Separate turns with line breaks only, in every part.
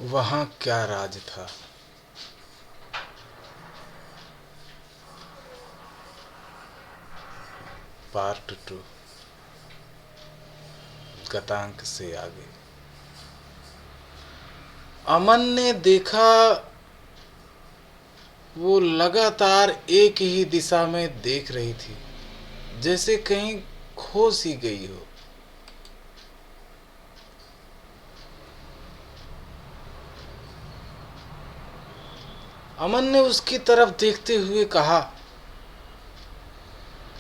वहाँ क्या राज था। पार्ट 2 गतांक से आगे। अमन ने देखा वो लगातार एक ही दिशा में देख रही थी, जैसे कहीं खो सी गई हो। अमन ने उसकी तरफ देखते हुए कहा,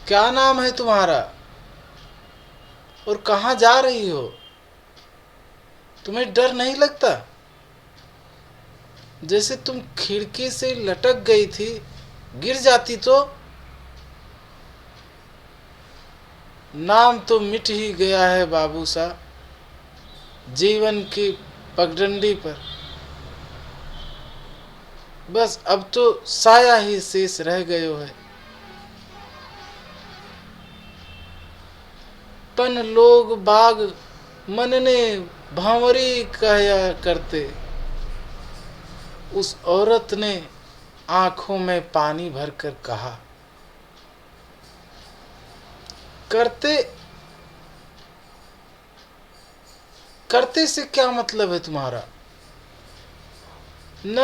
क्या नाम है तुम्हारा और कहाँ जा रही हो? तुम्हें डर नहीं लगता? जैसे तुम खिड़की से लटक गई थी, गिर जाती तो? नाम तो मिट ही गया है बाबू सा, जीवन की पगडंडी पर। बस अब तो साया ही शेष रह गयो है। पन लोग बाग मनने भांवरी कहया करते। उस औरत ने आंखों में पानी भरकर कहा, करते करते से क्या मतलब है तुम्हारा? न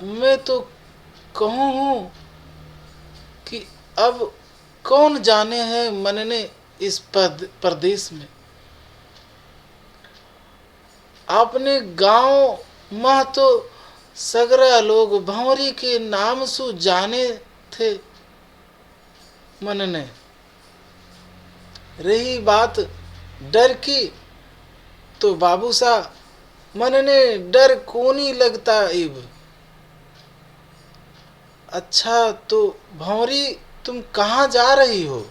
मैं तो कहूँ हूँ कि अब कौन जाने हैं मनने इस प्रदेश में। आपने गांव मह तो सगरा लोग भंवरी के नाम सु जाने थे मनने। रही बात डर की, तो बाबू सा मनने डर कोनी लगता इब। अच्छा तो भंवरी तुम कहाँ जा रही हो?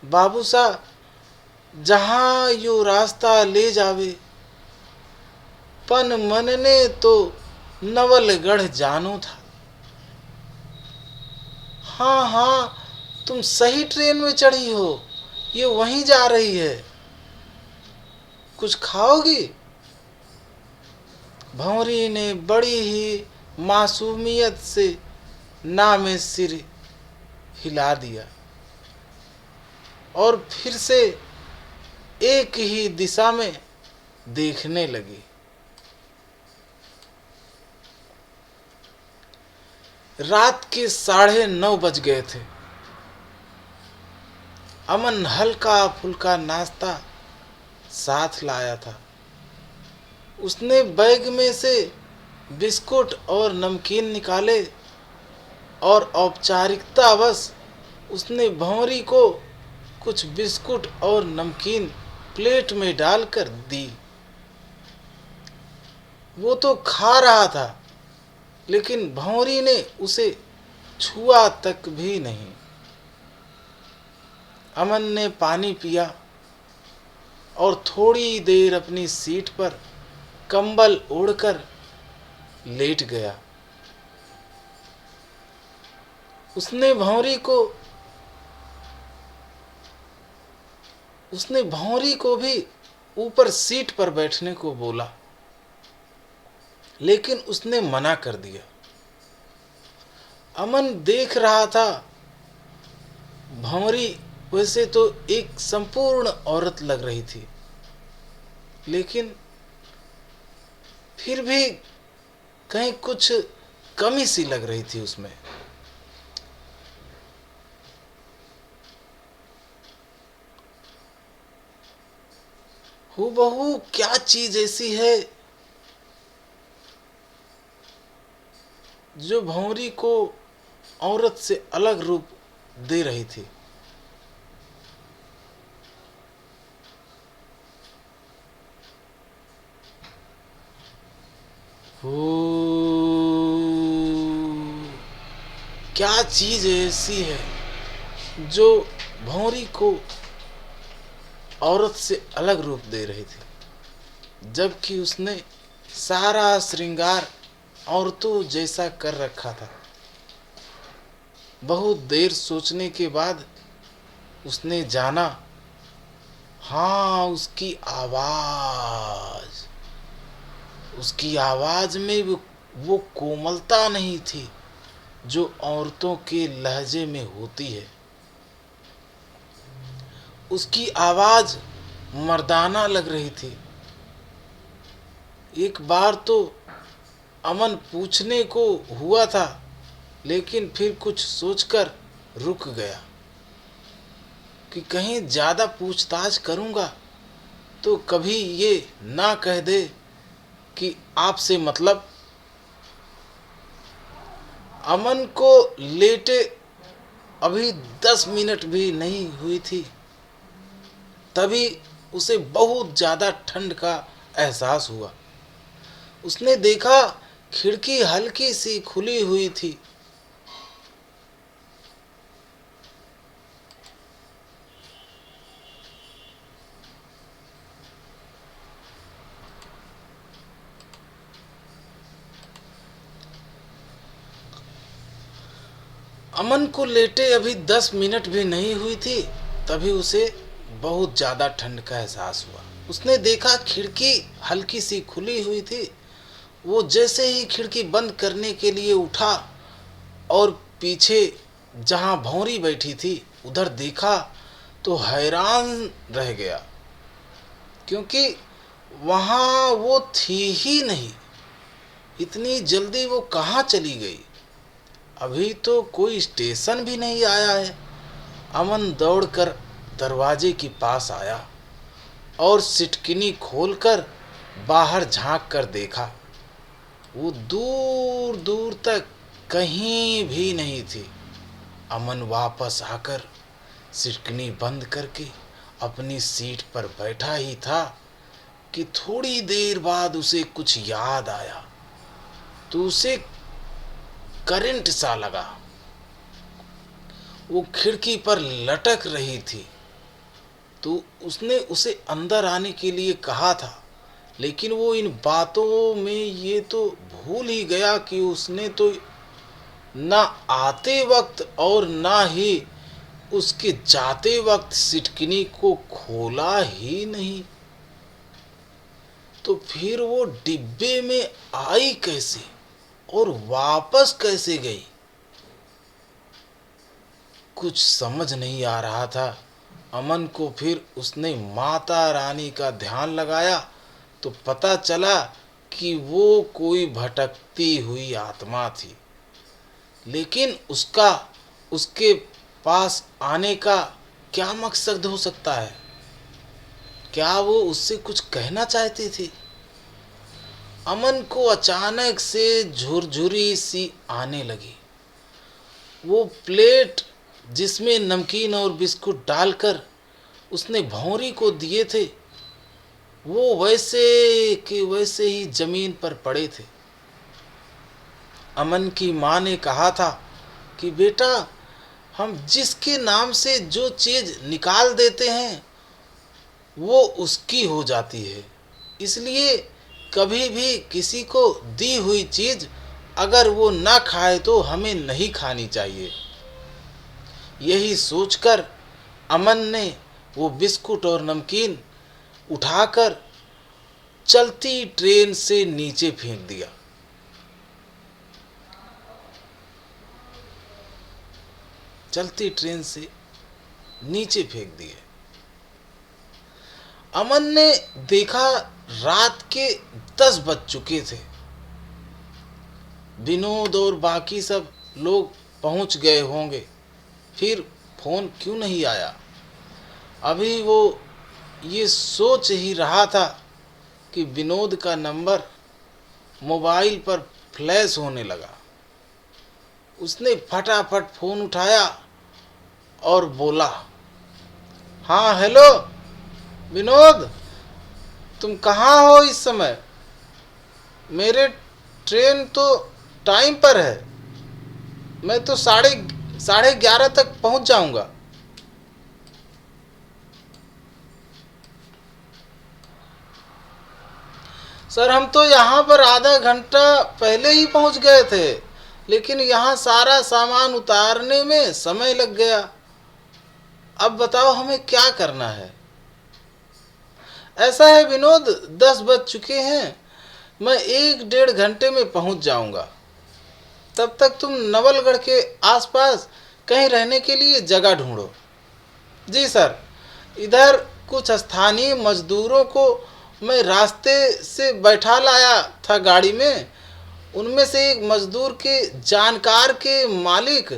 बाबू सा जहाँ यो रास्ता ले जावे। पन मनने तो नवलगढ़ जानो था। हाँ हाँ, तुम सही ट्रेन में चढ़ी हो, ये वहीं जा रही है। कुछ खाओगी? भंवरी ने बड़ी ही मासूमियत से नामे सिर हिला दिया और फिर से एक ही दिशा में देखने लगी। रात के 9:30 बज गए थे। अमन हल्का फुल्का नाश्ता साथ लाया था। उसने बैग में से बिस्कुट और नमकीन निकाले और औपचारिकतावश उसने भंवरी को कुछ बिस्कुट और नमकीन प्लेट में डालकर दी। वो तो खा रहा था, लेकिन भंवरी ने उसे छुआ तक भी नहीं। अमन ने पानी पिया और थोड़ी देर अपनी सीट पर कंबल ओढ़कर लेट गया। उसने भंवरी को भी ऊपर सीट पर बैठने को बोला, लेकिन उसने मना कर दिया। अमन देख रहा था, भंवरी वैसे तो एक संपूर्ण औरत लग रही थी, लेकिन फिर भी कहीं कुछ कमी सी लग रही थी उसमें। हूबहू क्या चीज ऐसी है जो भंवरी को औरत से अलग रूप दे रही थी। क्या चीज ऐसी है जो भंवरी को औरत से अलग रूप दे रही थी, जबकि उसने सारा श्रृंगार औरतों जैसा कर रखा था। बहुत देर सोचने के बाद उसने जाना, हाँ, उसकी आवाज। उसकी आवाज में वो कोमलता नहीं थी जो औरतों के लहजे में होती है। उसकी आवाज मर्दाना लग रही थी। एक बार तो अमन पूछने को हुआ था, लेकिन फिर कुछ सोचकर रुक गया कि कहीं ज्यादा पूछताछ करूंगा तो कभी ये ना कह दे कि आपसे मतलब। अमन को लेटे अभी 10 मिनट भी नहीं हुई थी, तभी उसे बहुत ज्यादा ठंड का एहसास हुआ। उसने देखा खिड़की हल्की सी खुली हुई थी। अमन को लेटे अभी 10 मिनट भी नहीं हुई थी, तभी उसे बहुत ज्यादा ठंड का एहसास हुआ। उसने देखा खिड़की हल्की सी खुली हुई थी। वो जैसे ही खिड़की बंद करने के लिए उठा और पीछे जहां भौंरी बैठी थी उधर देखा तो हैरान रह गया, क्योंकि वहां वो थी ही नहीं। इतनी जल्दी वो कहाँ चली गई? अभी तो कोई स्टेशन भी नहीं आया है। अमन दौड़कर दरवाजे के पास आया और सिटकिनी खोलकर बाहर झांक कर देखा। वो दूर दूर तक कहीं भी नहीं थी। अमन वापस आकर सिटकिनी बंद करके अपनी सीट पर बैठा ही था कि थोड़ी देर बाद उसे कुछ याद आया। तो उसे करंट सा लगा। वो खिड़की पर लटक रही थी। तो उसने उसे अंदर आने के लिए कहा था, लेकिन वो इन बातों में ये तो भूल ही गया कि उसने तो ना आते वक्त और ना ही उसके जाते वक्त सिटकिनी को खोला ही नहीं। तो फिर वो डिब्बे में आई कैसे और वापस कैसे गई? कुछ समझ नहीं आ रहा था अमन को। फिर उसने माता रानी का ध्यान लगाया तो पता चला कि वो कोई भटकती हुई आत्मा थी। लेकिन उसके पास आने का क्या मकसद हो सकता है? क्या वो उससे कुछ कहना चाहती थी? अमन को अचानक से झुरझुरी सी आने लगी। वो प्लेट जिसमें नमकीन और बिस्कुट डालकर उसने भौंरी को दिए थे, वो वैसे के वैसे ही जमीन पर पड़े थे। अमन की माँ ने कहा था कि बेटा, हम जिसके नाम से जो चीज निकाल देते हैं वो उसकी हो जाती है। इसलिए कभी भी किसी को दी हुई चीज अगर वो ना खाए तो हमें नहीं खानी चाहिए। यही सोचकर अमन ने वो बिस्कुट और नमकीन उठाकर चलती ट्रेन से नीचे फेंक दिया। चलती ट्रेन से नीचे फेंक दिए। अमन ने देखा रात के 10 बज चुके थे। विनोद और बाकी सब लोग पहुंच गए होंगे, फिर फोन क्यों नहीं आया? अभी वो ये सोच ही रहा था कि विनोद का नंबर मोबाइल पर फ्लैश होने लगा। उसने फटाफट फोन उठाया और बोला, हाँ हेलो विनोद, तुम कहाँ हो इस समय? मेरे ट्रेन तो टाइम पर है। मैं तो साढ़े 11 तक पहुंच जाऊंगा। सर, हम तो यहाँ पर आधा घंटा पहले ही पहुंच गए थे, लेकिन यहाँ सारा सामान उतारने में समय लग गया। अब बताओ हमें क्या करना है? ऐसा है विनोद, 10 बज चुके हैं, मैं 1-1.5 घंटे में पहुंच जाऊंगा। तब तक तुम नवलगढ़ के आसपास कहीं रहने के लिए जगह ढूंढो। जी सर। इधर कुछ स्थानीय मजदूरों को मैं रास्ते से बैठा लाया था गाड़ी में। उनमें से एक मजदूर के जानकार के मालिक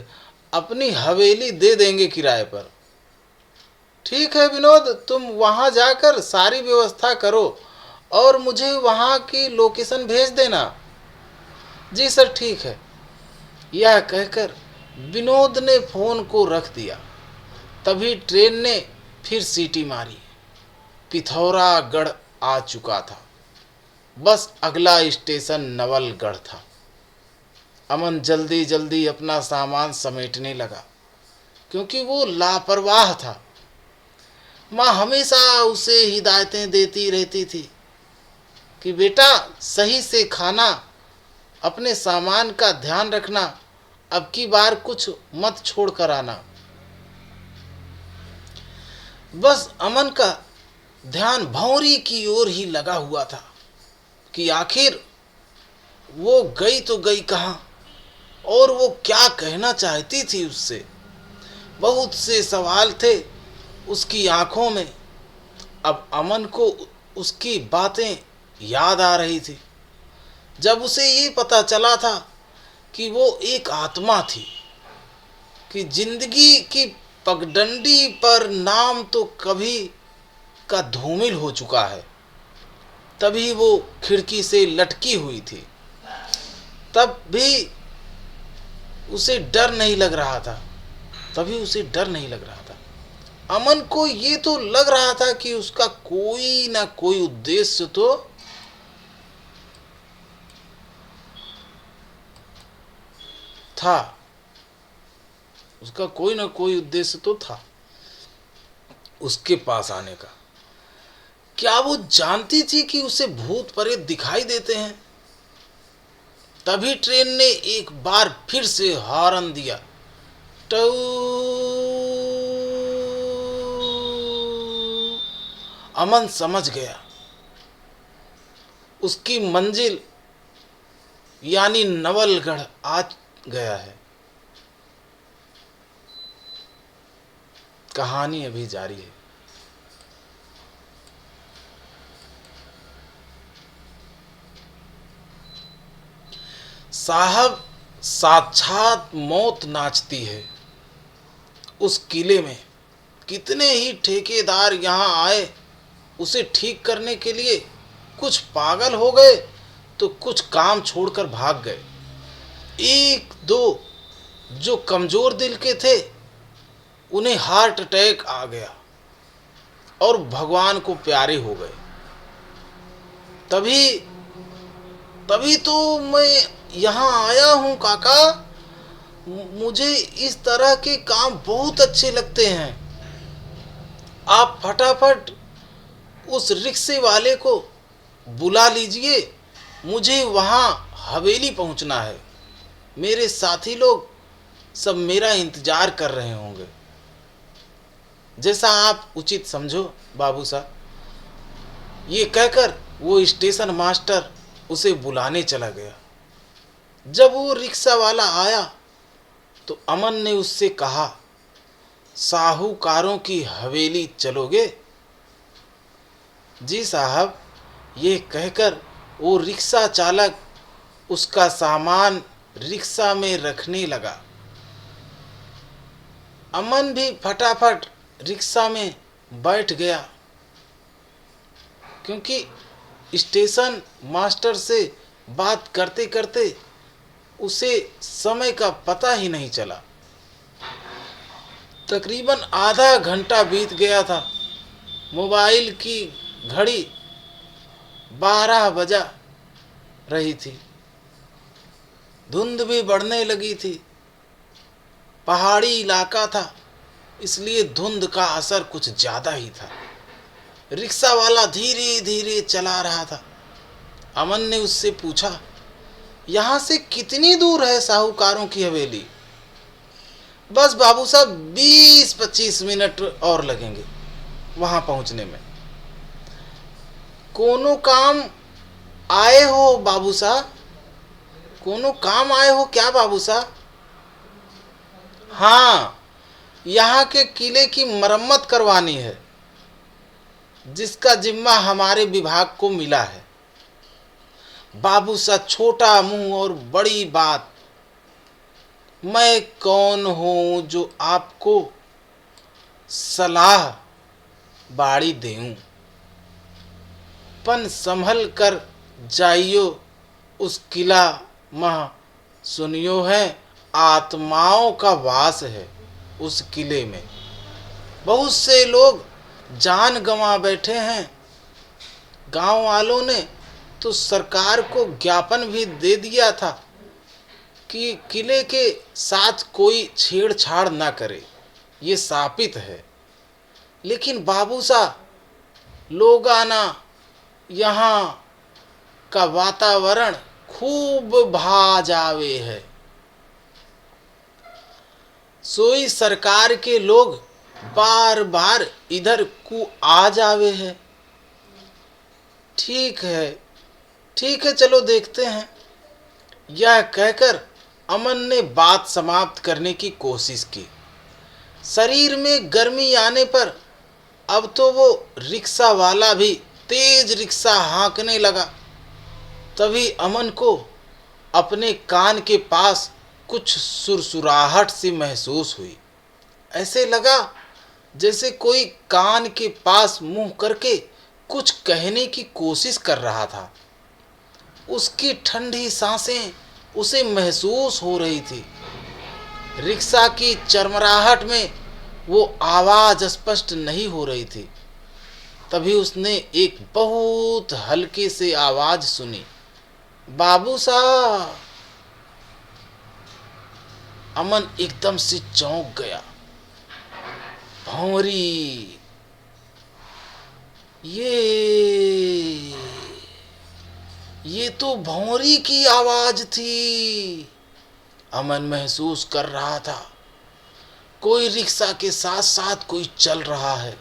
अपनी हवेली दे देंगे किराए पर। ठीक है विनोद, तुम वहां जाकर सारी व्यवस्था करो और मुझे वहां की लोकेशन भेज देना। जी सर, ठीक है। यह कहकर विनोद ने फोन को रख दिया। तभी ट्रेन ने फिर सीटी मारी। पिथौरागढ़ आ चुका था। बस अगला स्टेशन नवलगढ़ था। अमन जल्दी जल्दी अपना सामान समेटने लगा, क्योंकि वो लापरवाह था। माँ हमेशा उसे हिदायतें देती रहती थी कि बेटा सही से खाना, अपने सामान का ध्यान रखना, अब की बार कुछ मत छोड़ कर आना। बस अमन का ध्यान भौरी की ओर ही लगा हुआ था कि आखिर वो गई तो गई कहाँ, और वो क्या कहना चाहती थी उससे। बहुत से सवाल थे उसकी आंखों में। अब अमन को उसकी बातें याद आ रही थी, जब उसे ये पता चला था कि वो एक आत्मा थी, कि जिंदगी की पगडंडी पर नाम तो कभी का धूमिल हो चुका है। तभी वो खिड़की से लटकी हुई थी। तब भी उसे डर नहीं लग रहा था। अमन को ये तो लग रहा था कि उसका कोई ना कोई उद्देश्य तो था। उसके पास आने का। क्या वो जानती थी कि उसे भूत प्रेत दिखाई देते हैं? तभी ट्रेन ने एक बार फिर से हॉर्न दिया। टू। अमन समझ गया उसकी मंजिल यानी नवलगढ़ आ गया है। कहानी अभी जारी है। साहब, साक्षात मौत नाचती है उस किले में। कितने ही ठेकेदार यहाँ आए उसे ठीक करने के लिए। कुछ पागल हो गए तो कुछ काम छोड़कर भाग गए। एक दो जो कमजोर दिल के थे उन्हें हार्ट अटैक आ गया और भगवान को प्यारे हो गए। तभी तो मैं यहाँ आया हूँ काका। मुझे इस तरह के काम बहुत अच्छे लगते हैं। आप फटाफट उस रिक्शे वाले को बुला लीजिए। मुझे वहाँ हवेली पहुँचना है। मेरे साथी लोग सब मेरा इंतजार कर रहे होंगे। जैसा आप उचित समझो बाबू साहब। ये कहकर वो स्टेशन मास्टर उसे बुलाने चला गया। जब वो रिक्शा वाला आया तो अमन ने उससे कहा, साहूकारों की हवेली चलोगे? जी साहब। ये कहकर वो रिक्शा चालक उसका सामान रिक्शा में रखने लगा। अमन भी फटाफट रिक्शा में बैठ गया, क्योंकि स्टेशन मास्टर से बात करते करते उसे समय का पता ही नहीं चला। तकरीबन आधा घंटा बीत गया था। मोबाइल की घड़ी 12 बजा रही थी। धुंध भी बढ़ने लगी थी। पहाड़ी इलाका था, इसलिए धुंध का असर कुछ ज़्यादा ही था। रिक्शा वाला धीरे धीरे चला रहा था। अमन ने उससे पूछा, यहाँ से कितनी दूर है साहूकारों की हवेली? बस बाबू साहब 20-25 मिनट और लगेंगे वहाँ पहुँचने में। कोनो काम आए हो बाबू साहब? कोनो काम आए हो क्या बाबू साहब? हाँ, यहाँ के किले की मरम्मत करवानी है, जिसका जिम्मा हमारे विभाग को मिला है। बाबू सा छोटा मुंह और बड़ी बात। मैं कौन हूं जो आपको सलाह बाड़ी देऊं? पन संभल कर जाइयो उस किला मह, सुनियो है आत्माओं का वास है उस किले में। बहुत से लोग जान गंवा बैठे हैं। गांव वालों ने तो सरकार को ज्ञापन भी दे दिया था कि किले के साथ कोई छेड़छाड़ ना करे, ये शापित है। लेकिन बाबू साहब, लोग आना यहाँ का वातावरण खूब भा जावे है। सोई सरकार के लोग बार बार इधर को आ जावे है। ठीक है, ठीक है, चलो देखते हैं। यह कहकर अमन ने बात समाप्त करने की कोशिश की। शरीर में गर्मी आने पर अब तो वो रिक्शा वाला भी तेज रिक्शा हाँकने लगा। तभी अमन को अपने कान के पास कुछ सुरसुराहट सी महसूस हुई। ऐसे लगा जैसे कोई कान के पास मुंह करके कुछ कहने की कोशिश कर रहा था। उसकी ठंडी सांसें उसे महसूस हो रही थी। रिक्शा की चरमराहट में वो आवाज स्पष्ट नहीं हो रही थी। तभी उसने एक बहुत हल्के से आवाज सुनी, बाबू साहब। अमन एकदम से चौंक गया। भंवरी, ये तो भंवरी की आवाज थी। अमन महसूस कर रहा था कोई रिक्शा के साथ साथ कोई चल रहा है।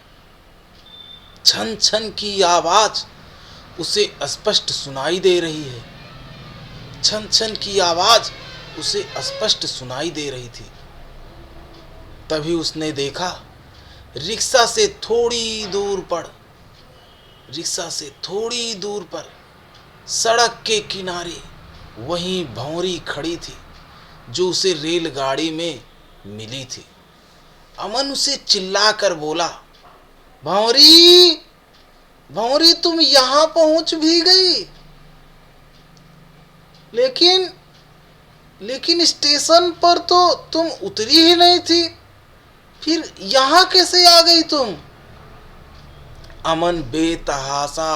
छन छन की आवाज उसे स्पष्ट सुनाई दे रही है। छन छन की आवाज उसे स्पष्ट सुनाई दे रही थी। तभी उसने देखा रिक्शा से थोड़ी दूर पर सड़क के किनारे वहीं भंवरी खड़ी थी जो उसे रेलगाड़ी में मिली थी। अमन उसे चिल्लाकर बोला, भंवरी, भंवरी, तुम यहां पहुंच भी गई? लेकिन स्टेशन पर तो तुम उतरी ही नहीं थी, फिर यहां कैसे आ गई तुम? अमन बेतहासा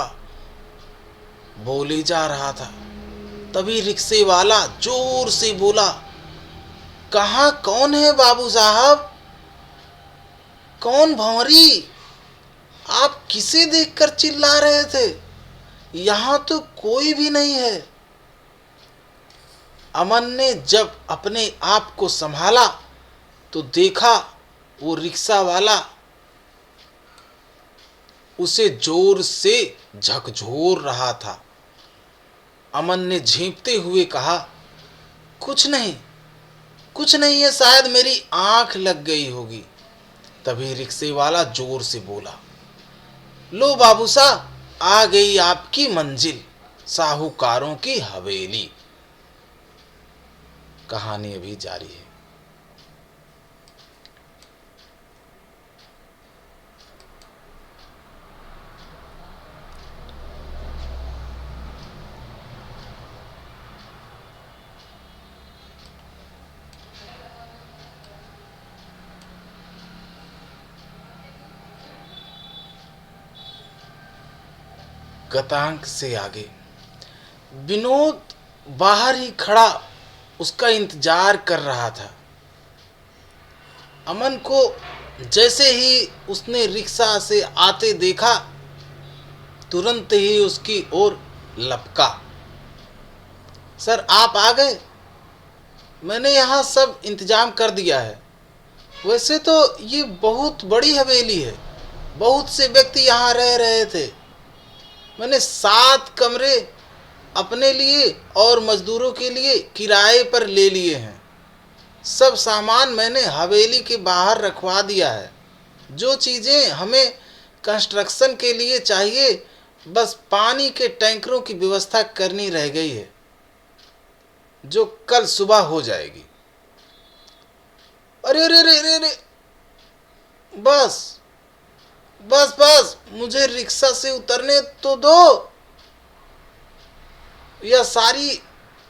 बोले जा रहा था। तभी रिक्शे वाला जोर से बोला, कहाँ कौन है बाबू साहब? कौन भंवरी? आप किसे देखकर चिल्ला रहे थे? यहां तो कोई भी नहीं है। अमन ने जब अपने आप को संभाला तो देखा वो रिक्शा वाला उसे जोर से झकझोर रहा था। अमन ने झींपते हुए कहा, कुछ नहीं है, शायद मेरी आंख लग गई होगी। तभी रिक्शे वाला जोर से बोला, लो बाबू साहब, आ गई आपकी मंजिल, साहूकारों की हवेली। कहानी अभी जारी है। गतांक से आगे विनोद बाहर ही खड़ा उसका इंतजार कर रहा था। अमन को जैसे ही उसने रिक्शा से आते देखा, तुरंत ही उसकी ओर लपका। सर, आप आ गए? मैंने यहाँ सब इंतजाम कर दिया है। वैसे तो ये बहुत बड़ी हवेली है, बहुत से व्यक्ति यहाँ रह रहे थे। मैंने 7 कमरे अपने लिए और मजदूरों के लिए किराए पर ले लिए हैं। सब सामान मैंने हवेली के बाहर रखवा दिया है। जो चीज़ें हमें कंस्ट्रक्शन के लिए चाहिए, बस पानी के टैंकरों की व्यवस्था करनी रह गई है, जो कल सुबह हो जाएगी। अरे अरे अरे अरे अरे, बस बस बस, मुझे रिक्शा से उतरने तो दो। यह सारी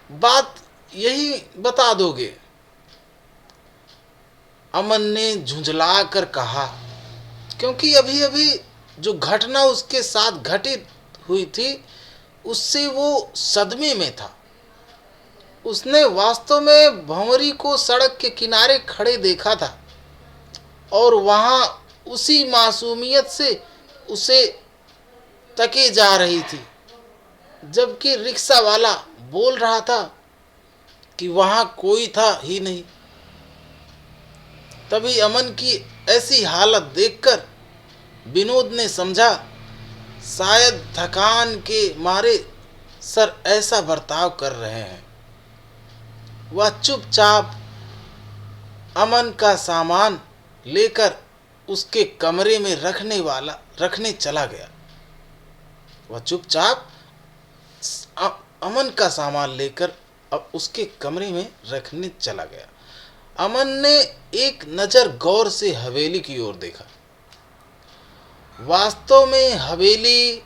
बात यही बता दोगे? अमन ने झुंझला कर कहा, क्योंकि अभी अभी जो घटना उसके साथ घटित हुई थी उससे वो सदमे में था। उसने वास्तव में भंवरी को सड़क के किनारे खड़े देखा था और वहां उसी मासूमियत से उसे तके जा रही थी, जबकि रिक्शा वाला बोल रहा था कि वहां कोई था ही नहीं। तभी अमन की ऐसी हालत देखकर विनोद ने समझा, शायद थकान के मारे सर ऐसा बर्ताव कर रहे हैं। वह चुपचाप अमन का सामान लेकर उसके कमरे में रखने चला गया। वह चुपचाप अमन का सामान लेकर अब उसके कमरे में रखने चला गया। अमन ने एक नज़र गौर से हवेली की ओर देखा। वास्तव में हवेली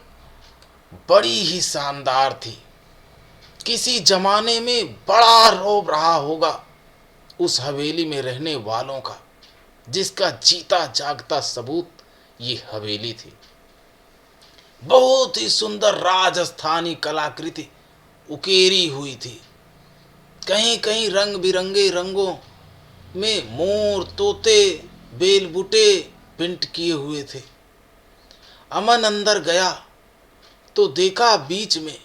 बड़ी ही शानदार थी। किसी जमाने में बड़ा रौब रहा होगा उस हवेली में रहने वालों का, जिसका जीता जागता सबूत ये हवेली थी। बहुत ही सुंदर राजस्थानी कलाकृति उकेरी हुई थी। कहीं कहीं रंग बिरंगे रंगों में मोर, तोते, बेलबूटे पेंट किए हुए थे। अमन अंदर गया तो देखा बीच में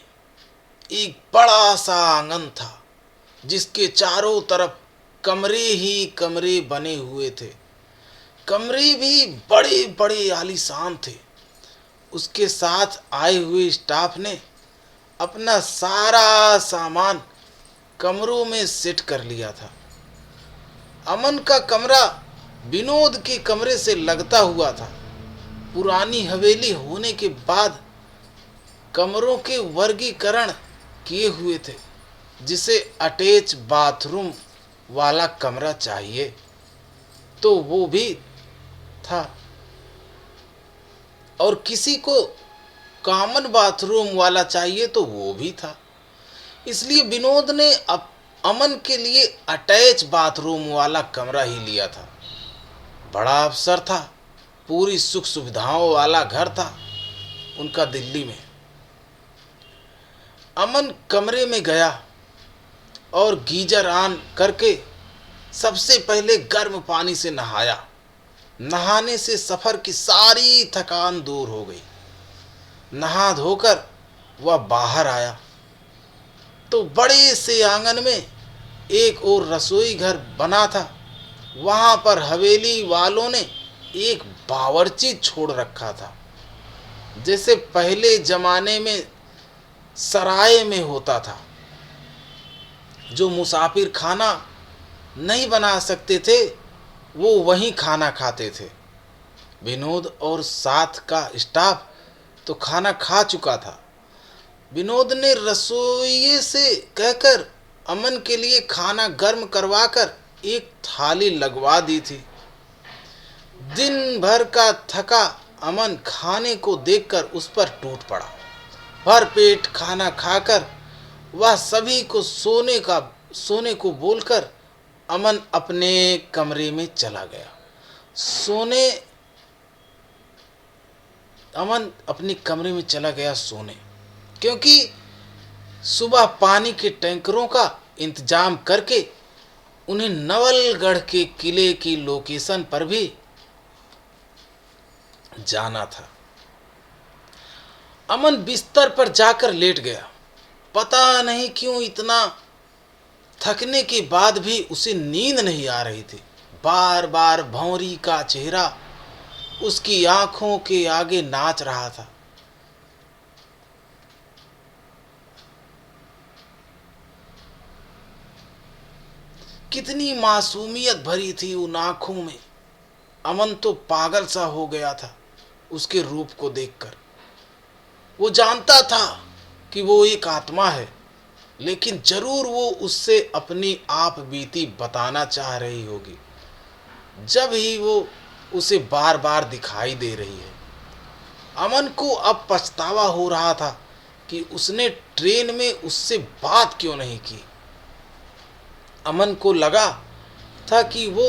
एक बड़ा सा आंगन था, जिसके चारों तरफ कमरे ही कमरे बने हुए थे। कमरे भी बड़े बड़े आलीशान थे। उसके साथ आए हुए स्टाफ ने अपना सारा सामान कमरों में सेट कर लिया था। अमन का कमरा विनोद के कमरे से लगता हुआ था। पुरानी हवेली होने के बाद कमरों के वर्गीकरण किए हुए थे, जिसे अटैच बाथरूम वाला कमरा चाहिए तो वो भी था, और किसी को कॉमन बाथरूम वाला चाहिए तो वो भी था। इसलिए विनोद ने अमन के लिए अटैच बाथरूम वाला कमरा ही लिया था। बड़ा अफसर था, पूरी सुख सुविधाओं वाला घर था उनका दिल्ली में। अमन कमरे में गया और गीजर ऑन करके सबसे पहले गर्म पानी से नहाया। नहाने से सफ़र की सारी थकान दूर हो गई। नहा धोकर वह बाहर आया तो बड़े से आंगन में एक और रसोई घर बना था। वहाँ पर हवेली वालों ने एक बावर्ची छोड़ रखा था, जैसे पहले जमाने में सराय में होता था। जो मुसाफिर खाना नहीं बना सकते थे वो वहीं खाना खाते थे। विनोद और साथ का स्टाफ तो खाना खा चुका था। विनोद ने रसोइये से कहकर अमन के लिए खाना गर्म करवाकर एक थाली लगवा दी थी। दिन भर का थका अमन खाने को देखकर उस पर टूट पड़ा। भर पेट खाना खाकर वह सभी को सोने को बोलकर अमन अपने कमरे में चला गया। अमन अपने कमरे में चला गया सोने, क्योंकि सुबह पानी के टैंकरों का इंतजाम करके उन्हें नवलगढ़ के किले की लोकेशन पर भी जाना था। अमन बिस्तर पर जाकर लेट गया। पता नहीं क्यों इतना थकने के बाद भी उसे नींद नहीं आ रही थी। बार बार भंवरी का चेहरा उसकी आंखों के आगे नाच रहा था। कितनी मासूमियत भरी थी उन आंखों में। अमन तो पागल सा हो गया था उसके रूप को देखकर। वो जानता था कि वो एक आत्मा है, लेकिन जरूर वो उससे अपनी आप बीती बताना चाह रही होगी, जब ही वो उसे बार बार दिखाई दे रही है। अमन को अब पछतावा हो रहा था कि उसने ट्रेन में उससे बात क्यों नहीं की। अमन को लगा था कि वो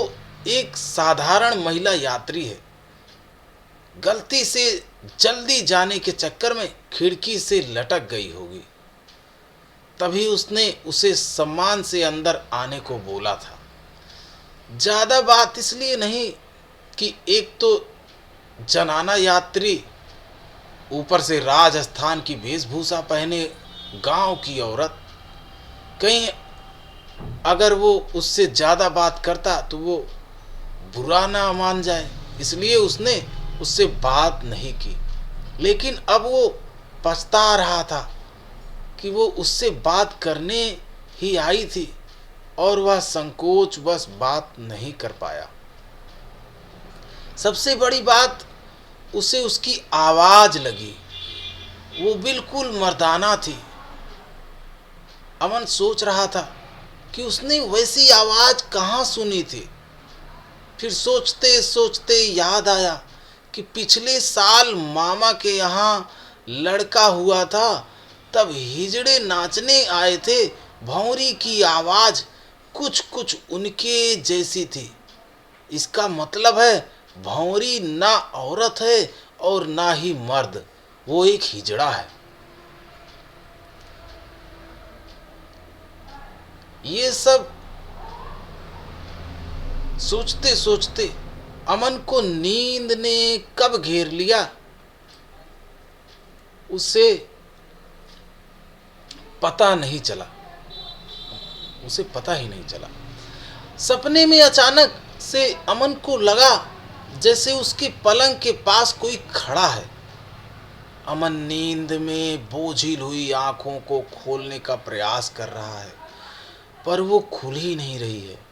एक साधारण महिला यात्री है, गलती से जल्दी जाने के चक्कर में खिड़की से लटक गई होगी। तभी उसने उसे सम्मान से अंदर आने को बोला था। ज्यादा बात इसलिए नहीं कि एक तो जनाना यात्री, ऊपर से राजस्थान की वेशभूषा पहने गांव की औरत, कहीं अगर वो उससे ज्यादा बात करता तो वो बुरा ना मान जाए, इसलिए उसने उससे बात नहीं की। लेकिन अब वो पछता रहा था कि वो उससे बात करने ही आई थी और वह संकोच बस बात नहीं कर पाया। सबसे बड़ी बात उसे उसकी आवाज लगी। वो बिल्कुल मर्दाना थी। अमन सोच रहा था कि उसने वैसी आवाज कहाँ सुनी थी। फिर सोचते सोचते याद आया कि पिछले साल मामा के यहाँ लड़का हुआ था, तब हिजड़े नाचने आए थे। भौरी की आवाज कुछ कुछ उनके जैसी थी। इसका मतलब है भौरी ना औरत है और ना ही मर्द, वो एक हिजड़ा है। ये सब सोचते सोचते अमन को नींद ने कब घेर लिया उसे पता नहीं चला। उसे पता ही नहीं चला। सपने में अचानक से अमन को लगा जैसे उसके पलंग के पास कोई खड़ा है। अमन नींद में बोझिल हुई आंखों को खोलने का प्रयास कर रहा है, पर वो खुल ही नहीं रही है।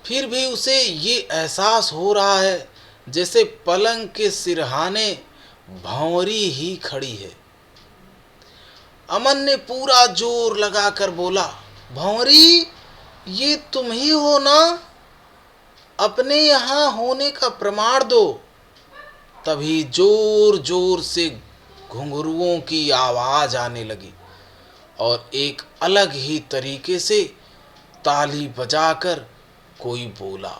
फिर भी उसे ये एहसास हो रहा है जैसे पलंग के सिरहाने भंवरी ही खड़ी है। अमन ने पूरा जोर लगाकर बोला, भंवरी, ये तुम ही हो ना? अपने यहाँ होने का प्रमाण दो। तभी जोर जोर से घुंघरुओं की आवाज आने लगी और एक अलग ही तरीके से ताली बजाकर कोई बोला,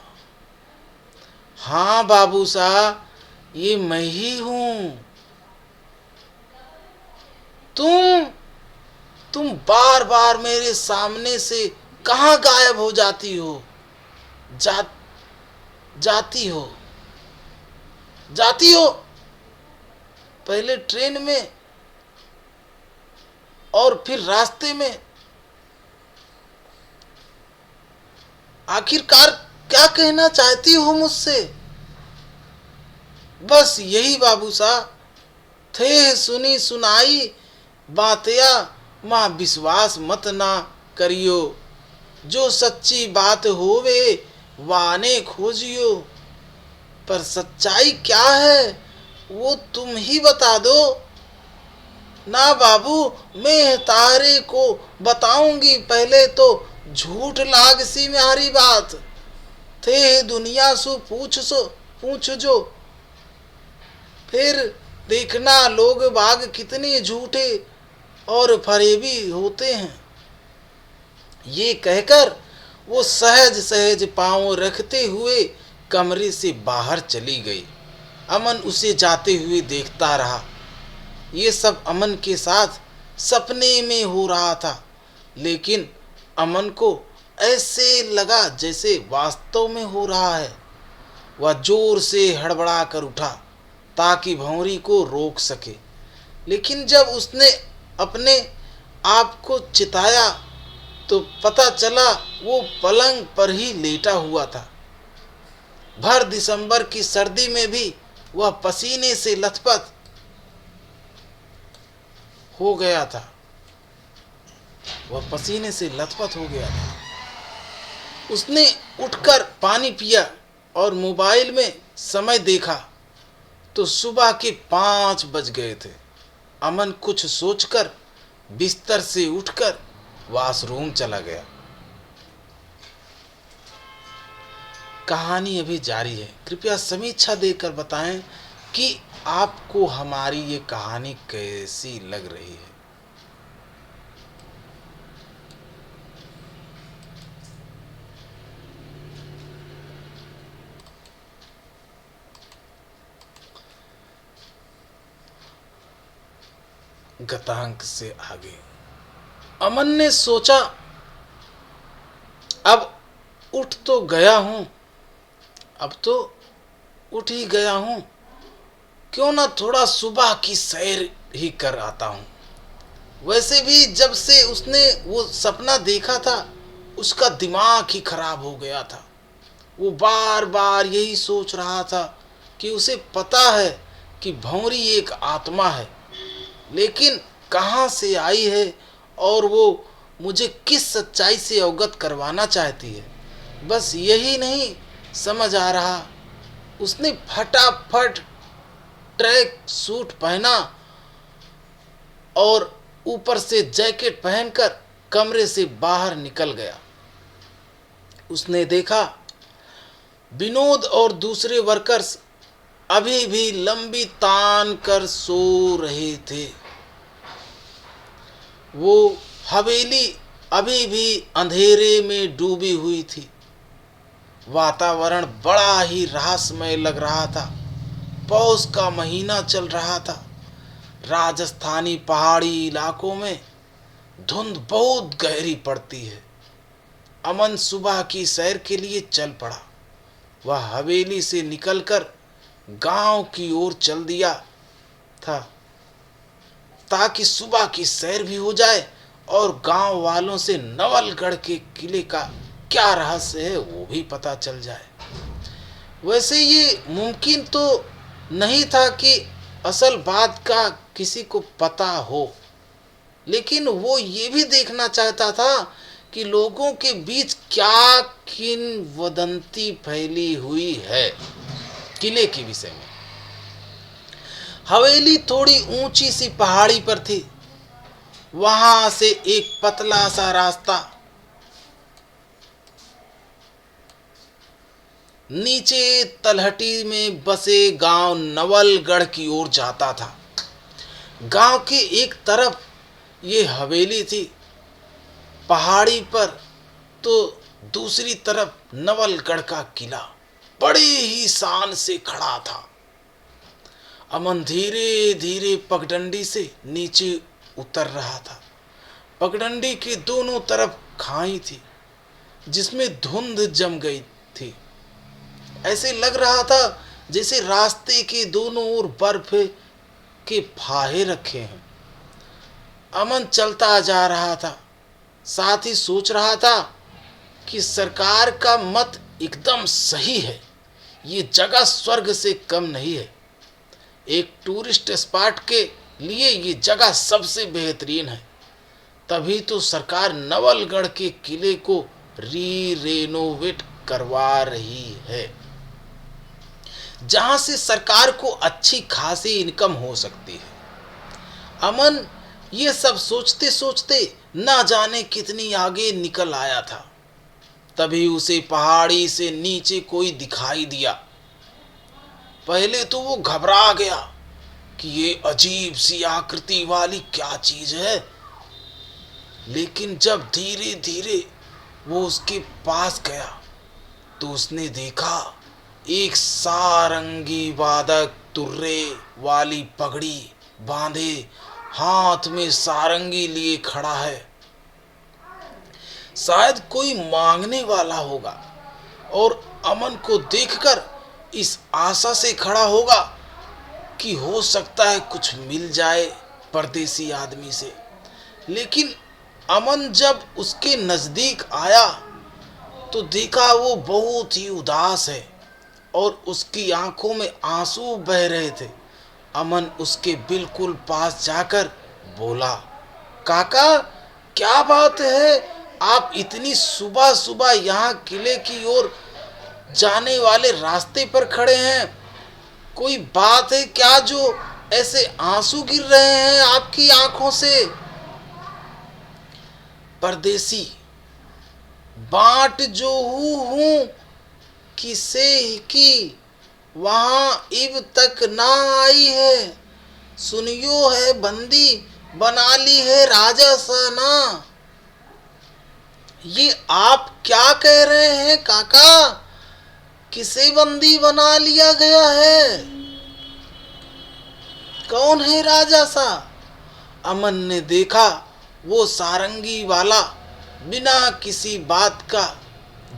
हाँ बाबू साहब, ये मैं ही हूं। तुम बार बार मेरे सामने से कहाँ गायब हो जाती हो? जाती हो पहले ट्रेन में और फिर रास्ते में। आखिरकार क्या कहना चाहती हो मुझसे? बस यही बाबू साहब, थे सुनी सुनाई बातिया माँ विश्वास मत ना करियो। जो सच्ची बात होवे वाने खोजियो। पर सच्चाई क्या है वो तुम ही बता दो ना बाबू। मैं तारे को बताऊंगी, पहले तो झूठ लाग सी म्यारी बात। थे दुनिया सु पूछ जो। फिर देखना लोग बाग कितने झूठे और फरेबी होते हैं। ये कहकर वो सहज सहज पांव रखते हुए कमरे से बाहर चली गई। अमन उसे जाते हुए देखता रहा। ये सब अमन के साथ सपने में हो रहा था, लेकिन अमन को ऐसे लगा जैसे वास्तव में हो रहा है। वह जोर से हड़बड़ा कर उठा ताकि भंवरी को रोक सके, लेकिन जब उसने अपने आप को चिताया तो पता चला वो पलंग पर ही लेटा हुआ था। भर दिसंबर की सर्दी में भी वह पसीने से लथपथ हो गया था। उसने उठकर पानी पिया और मोबाइल में समय देखा तो सुबह के 5 बज गए थे। अमन कुछ सोचकर बिस्तर से उठकर वॉशरूम चला गया। कहानी अभी जारी है। कृपया समीक्षा देकर बताएं कि आपको हमारी ये कहानी कैसी लग रही है। गतांक से आगे अमन ने सोचा, अब उठ तो गया हूं, अब तो उठ ही गया हूं, क्यों ना थोड़ा सुबह की सैर ही कर आता हूं। वैसे भी जब से उसने वो सपना देखा था उसका दिमाग ही खराब हो गया था। वो बार बार यही सोच रहा था कि उसे पता है कि भंवरी एक आत्मा है, लेकिन कहाँ से आई है और वो मुझे किस सच्चाई से अवगत करवाना चाहती है, बस यही नहीं समझ आ रहा। उसने फटाफट ट्रैक सूट पहना और ऊपर से जैकेट पहनकर कमरे से बाहर निकल गया। उसने देखा विनोद और दूसरे वर्कर्स अभी भी लंबी तान कर सो रहे थे। वो हवेली अभी भी अंधेरे में डूबी हुई थी। वातावरण बड़ा ही रहस्यमय लग रहा था। पौष का महीना चल रहा था। राजस्थानी पहाड़ी इलाकों में धुंध बहुत गहरी पड़ती है। अमन सुबह की सैर के लिए चल पड़ा। वह हवेली से निकलकर गांव की ओर चल दिया था ताकि सुबह की सैर भी हो जाए और गांव वालों से नवलगढ़ के किले का क्या रहस्य है वो भी पता चल जाए। वैसे ये मुमकिन तो नहीं था कि असल बात का किसी को पता हो, लेकिन वो ये भी देखना चाहता था कि लोगों के बीच क्या किंवदंती फैली हुई है किले के विषय में। हवेली थोड़ी ऊंची सी पहाड़ी पर थी। वहां से एक पतला सा रास्ता नीचे तलहटी में बसे गांव नवलगढ़ की ओर जाता था। गांव के एक तरफ ये हवेली थी पहाड़ी पर, तो दूसरी तरफ नवलगढ़ का किला बड़े ही शान से खड़ा था। अमन धीरे धीरे पगडंडी से नीचे उतर रहा था। पगडंडी के दोनों तरफ खाई थी जिसमें धुंध जम गई थी। ऐसे लग रहा था जैसे रास्ते के दोनों ओर बर्फ के फाहे रखे हैं। अमन चलता जा रहा था, साथ ही सोच रहा था कि सरकार का मत एकदम सही है। ये जगह स्वर्ग से कम नहीं है। एक टूरिस्ट स्पॉट के लिए ये जगह सबसे बेहतरीन है। तभी तो सरकार नवलगढ़ के किले को रेनोवेट करवा रही है, जहां से सरकार को अच्छी खासी इनकम हो सकती है। अमन ये सब सोचते सोचते ना जाने कितनी आगे निकल आया था। तभी उसे पहाड़ी से नीचे कोई दिखाई दिया। पहले तो वो घबरा गया कि ये अजीब सी आकृति वाली क्या चीज है, लेकिन जब धीरे धीरे वो उसके पास गया तो उसने देखा एक सारंगी वादक तुर्रे वाली पगड़ी बांधे हाथ में सारंगी लिए खड़ा है। शायद कोई मांगने वाला होगा और अमन को देखकर इस आशा से खड़ा होगा कि हो सकता है कुछ मिल जाए परदेसी आदमी से। लेकिन अमन जब उसके नजदीक आया तो देखा वो बहुत ही उदास है और उसकी आंखों में आंसू बह रहे थे। अमन उसके बिल्कुल पास जाकर बोला, काका क्या बात है, आप इतनी सुबह सुबह यहाँ किले की ओर जाने वाले रास्ते पर खड़े हैं? कोई बात है क्या जो ऐसे आंसू गिर रहे हैं आपकी आंखों से? परदेसी, बाट जो हूँ किसे की, वहां इब तक ना आई है। सुनियो है बंदी, बना ली है राजा सना। ये आप क्या कह रहे हैं काका? किसे बंदी बना लिया गया है? कौन है राजा सा? अमन ने देखा वो सारंगी वाला बिना किसी बात का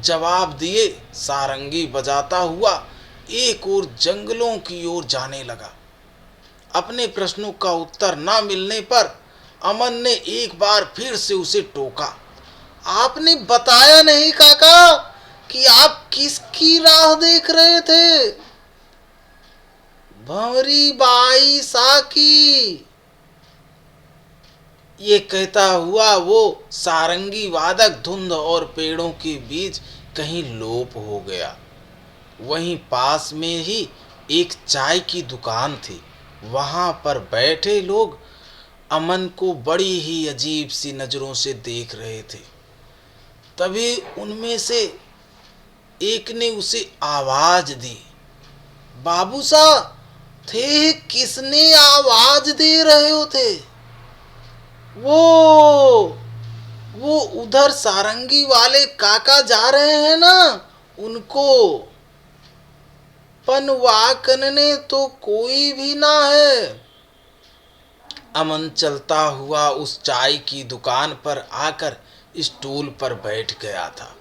जवाब दिए सारंगी बजाता हुआ एक और जंगलों की ओर जाने लगा। अपने प्रश्नों का उत्तर न मिलने पर अमन ने एक बार फिर से उसे टोका। आपने बताया नहीं काका कि आप किसकी राह देख रहे थे? भंवरी बाई सा की। ये कहता हुआ वो सारंगी वादक धुंध और पेड़ों के बीच कहीं लोप हो गया। वहीं पास में ही एक चाय की दुकान थी। वहां पर बैठे लोग अमन को बड़ी ही अजीब सी नजरों से देख रहे थे। तभी उनमें से एक ने उसे आवाज दी। बाबू सा थे, किसने आवाज दे रहे हो थे? वो उधर सारंगी वाले काका जा रहे हैं ना, उनको। पनवाकने तो कोई भी ना है। अमन चलता हुआ उस चाय की दुकान पर आकर स्टूल पर बैठ गया था।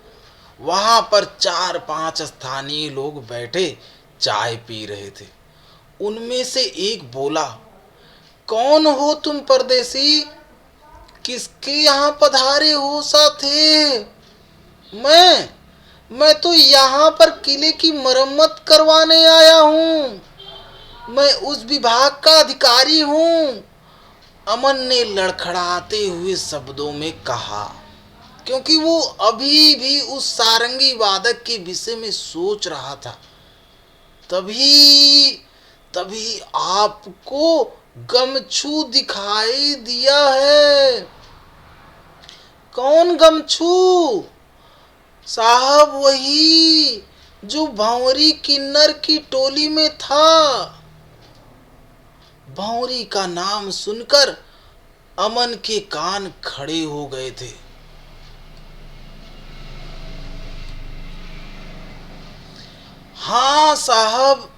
वहां पर 4-5 स्थानीय लोग बैठे चाय पी रहे थे। उनमें से एक बोला, कौन हो तुम परदेसी? किसके यहाँ पधारे हो सा थे? मैं तो यहाँ पर किले की मरम्मत करवाने आया हूँ। मैं उस विभाग का अधिकारी हूँ। अमन ने लड़खड़ाते हुए शब्दों में कहा, क्योंकि वो अभी भी उस सारंगी वादक के विषय में सोच रहा था। तभी आपको गमछू दिखाई दिया है। कौन गमछू? साहब वही जो भंवरी किन्नर की टोली में था। भंवरी का नाम सुनकर अमन के कान खड़े हो गए थे। हाँ साहब,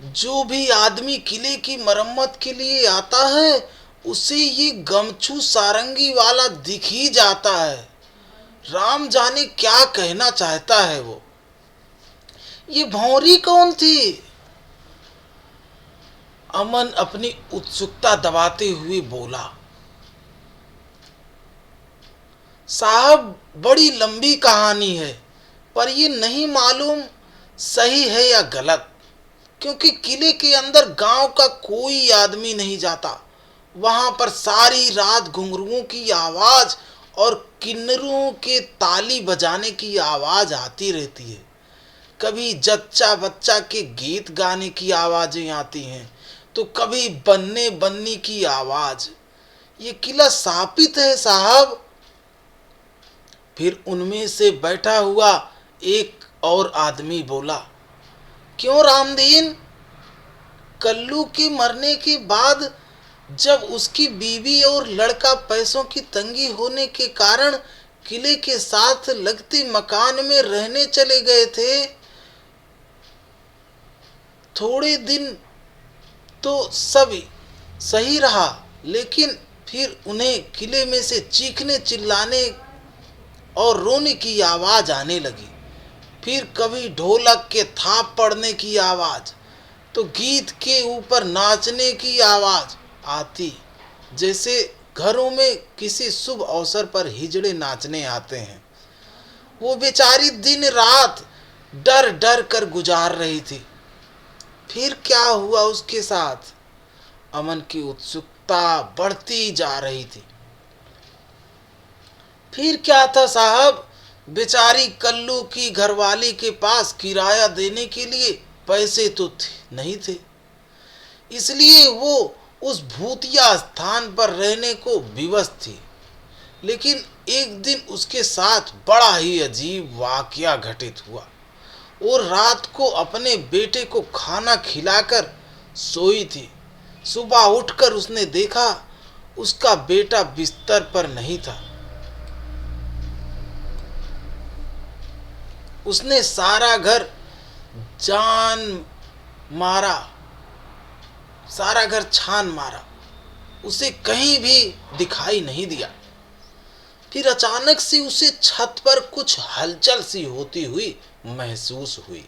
जो भी आदमी किले की मरम्मत के लिए आता है उसे ये गमछू सारंगी वाला दिख ही जाता है। राम जाने क्या कहना चाहता है वो। ये भौरी कौन थी? अमन अपनी उत्सुकता दबाते हुए बोला, साहब बड़ी लंबी कहानी है, पर ये नहीं मालूम सही है या गलत, क्योंकि किले के अंदर गांव का कोई आदमी नहीं जाता। वहां पर सारी रात घुंघरुओं की आवाज और किन्नरों के ताली बजाने की आवाज आती रहती है। कभी जच्चा बच्चा के गीत गाने की आवाजें आती हैं, तो कभी बन्ने बन्नी की आवाज। ये किला शापित है साहब। फिर उनमें से बैठा हुआ एक और आदमी बोला, क्यों रामदीन? कल्लू के मरने के बाद जब उसकी बीवी और लड़का पैसों की तंगी होने के कारण किले के साथ लगते मकान में रहने चले गए थे, थोड़े दिन तो सब सही रहा, लेकिन फिर उन्हें किले में से चीखने चिल्लाने और रोने की आवाज आने लगी। फिर कभी ढोलक के थाप पड़ने की आवाज, तो गीत के ऊपर नाचने की आवाज आती, जैसे घरों में किसी शुभ अवसर पर हिजड़े नाचने आते हैं। वो बेचारी दिन रात डर डर कर गुजार रही थी। फिर क्या हुआ उसके साथ? अमन की उत्सुकता बढ़ती जा रही थी। फिर क्या था साहब, बेचारी कल्लू की घरवाली के पास किराया देने के लिए पैसे तो नहीं थे, इसलिए वो उस भूतिया स्थान पर रहने को विवश थी। लेकिन एक दिन उसके साथ बड़ा ही अजीब वाकया घटित हुआ। और रात को अपने बेटे को खाना खिलाकर सोई थी। सुबह उठकर उसने देखा उसका बेटा बिस्तर पर नहीं था। उसने सारा घर जान मारा, सारा घर छान मारा, उसे कहीं भी दिखाई नहीं दिया। फिर अचानक से उसे छत पर कुछ हलचल सी होती हुई महसूस हुई।